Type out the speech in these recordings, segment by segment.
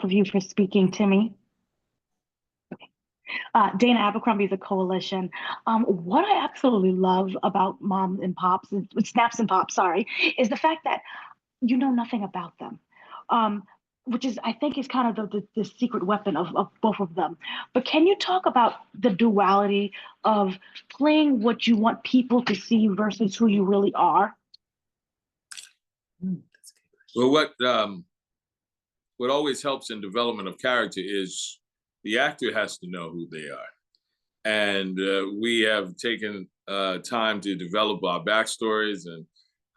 of you for speaking to me. Dana Abercrombie, the Koalition. What I absolutely love about Moms and Pops, Snaps and Pops, sorry, is the fact that you know nothing about them. Um, which is, I think, is kind of the secret weapon of both of them. But can you talk about the duality of playing what you want people to see versus who you really are? Well, what always helps in development of character is the actor has to know who they are. And we have taken time to develop our backstories and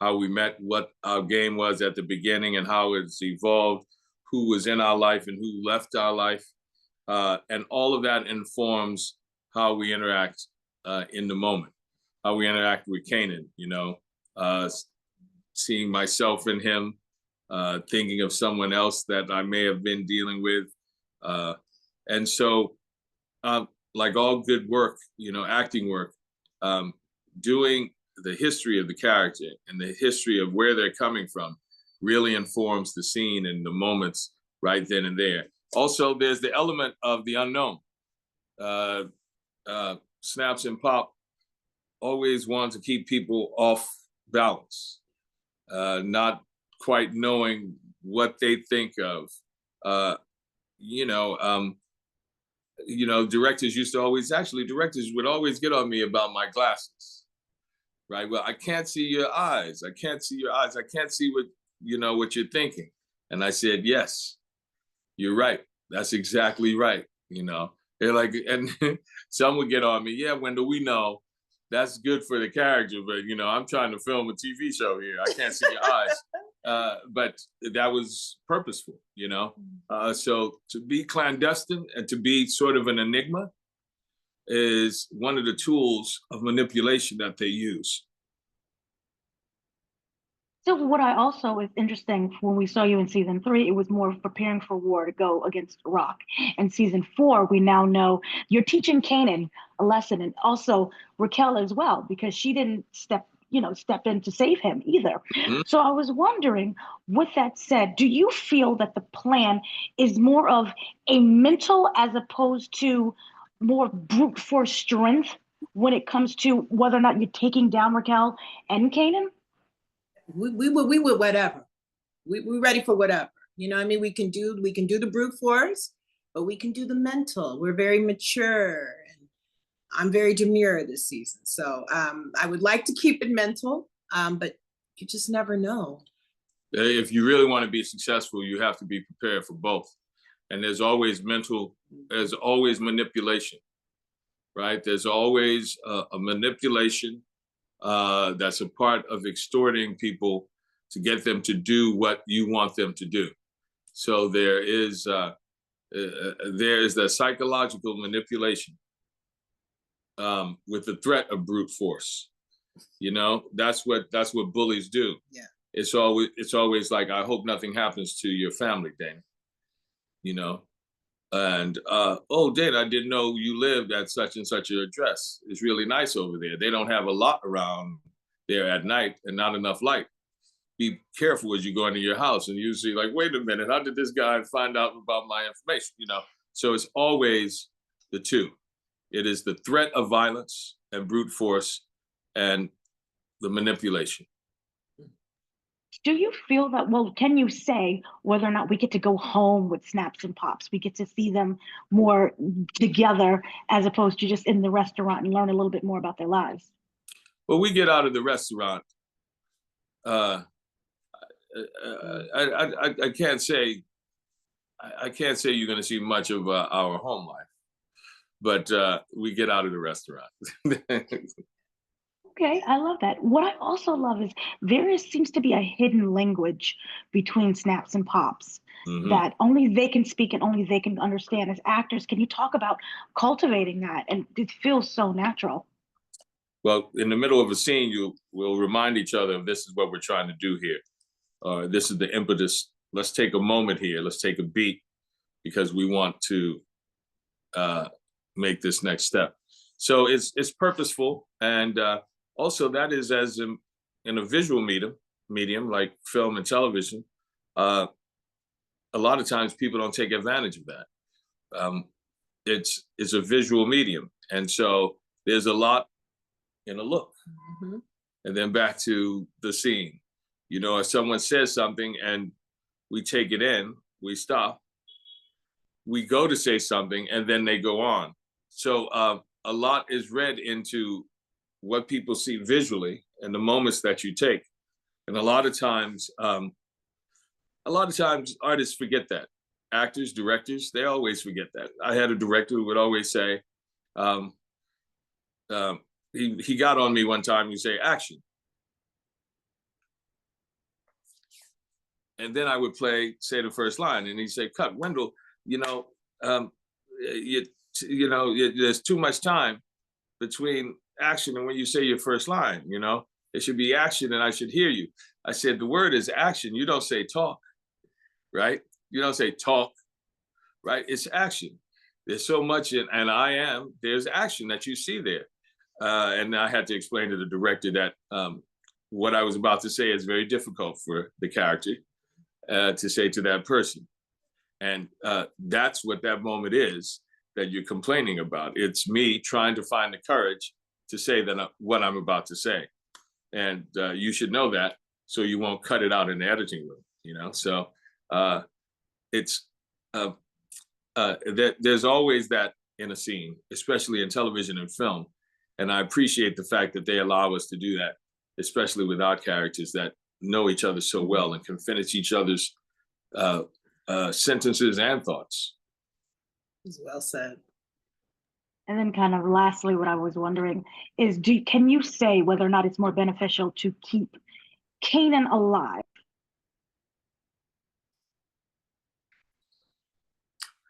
how we met, what our game was at the beginning and how it's evolved, who was in our life and who left our life. And all of that informs how we interact in the moment, how we interact with Kanan, seeing myself in him, thinking of someone else that I may have been dealing with. And so, like all good work, acting work, doing the history of the character and the history of where they're coming from really informs the scene and the moments right then and there. Also, there's the element of the unknown. Snaps and Pop always want to keep people off balance, not quite knowing what they think of. Directors would always get on me about my glasses, right? Well, I can't see your eyes. I can't see your eyes. I can't see what you're thinking. And I said, yes, you're right. That's exactly right. They're like, and some would get on me. Yeah, Wendell, we know that's good for the character, but I'm trying to film a TV show here. I can't see your eyes. But that was purposeful, So to be clandestine and to be sort of an enigma is one of the tools of manipulation that they use. So what I also is interesting, when we saw you in season 3, it was more of preparing for war to go against Iraq. In season 4, we now know you're teaching Kanan a lesson, and also Raquel as well, because she didn't step in to save him either. Mm-hmm. So I was wondering, with that said, do you feel that the plan is more of a mental as opposed to more brute force strength when it comes to whether or not you're taking down Raquel and Kanan? We would whatever. We're ready for whatever. We can do the brute force, but we can do the mental. We're very mature, and I'm very demure this season. So I would like to keep it mental, but you just never know. If you really want to be successful, you have to be prepared for both. And there's always there's always manipulation, right? There's always a manipulation that's a part of extorting people to get them to do what you want them to do. So there is the psychological manipulation with the threat of brute force. That's what bullies do. Yeah. It's always like, I hope nothing happens to your family, Dana. And oh, Dana, I didn't know you lived at such and such an address. It's really nice over there. They don't have a lot around there at night and not enough light. Be careful as you go into your house. And usually, like, wait a minute, how did this guy find out about my information? So it's always the two. It is the threat of violence and brute force and the manipulation. Do you feel that, can you say whether or not we get to go home with Snaps and Pops? We get to see them more together as opposed to just in the restaurant and learn a little bit more about their lives? Well, we get out of the restaurant. I can't say you're going to see much of our home life, but we get out of the restaurant. Okay, I love that. What I also love is seems to be a hidden language between Snaps and Pops that only they can speak and only they can understand. As actors, can you talk about cultivating that? And it feels so natural. Well, in the middle of a scene, we'll remind each other of, this is what we're trying to do here. This is the impetus. Let's take a moment here. Let's take a beat, because we want to make this next step. So it's purposeful, and also that is as in a visual medium like film and television. a lot of times people don't take advantage of that. It's a visual medium, and so there's a lot in a look. Mhm. And then back to the scene. You know, if someone says something and we take it in, we stop, we go to say something, and then they go on. So a lot is read into what people see visually and the moments that you take. And a lot of times artists forget that. Actors, directors, they always forget that. I had a director who would always say, he got on me one time, he'd say, action. And then I would say the first line, and he'd say, cut. Wendell, there's too much time between action and when you say your first line, it should be action and I should hear you. I said, the word is action. You don't say talk, right? You don't say talk, right? It's action. There's so much there's action that you see there. And I had to explain to the director that what I was about to say is very difficult for the character to say to that person. And that's what that moment is that you're complaining about. It's me trying to find the courage to say what I'm about to say. And you should know that so you won't cut it out in the editing room, So there's always that in a scene, especially in television and film. And I appreciate the fact that they allow us to do that, especially with our characters that know each other so well and can finish each other's sentences and thoughts. Well said. And then kind of lastly, what I was wondering is, can you say whether or not it's more beneficial to keep Kanan alive?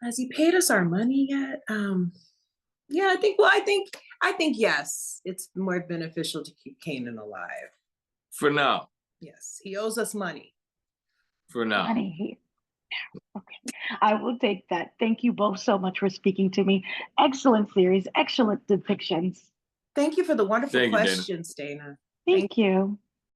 Has he paid us our money yet? Yeah, I think yes, it's more beneficial to keep Kanan alive. For now. Yes, he owes us money. For now. Money. Okay, I will take that. Thank you both so much for speaking to me. Excellent series, excellent depictions. Thank you for the wonderful Thank you, Dana. questions, Dana. Thank you.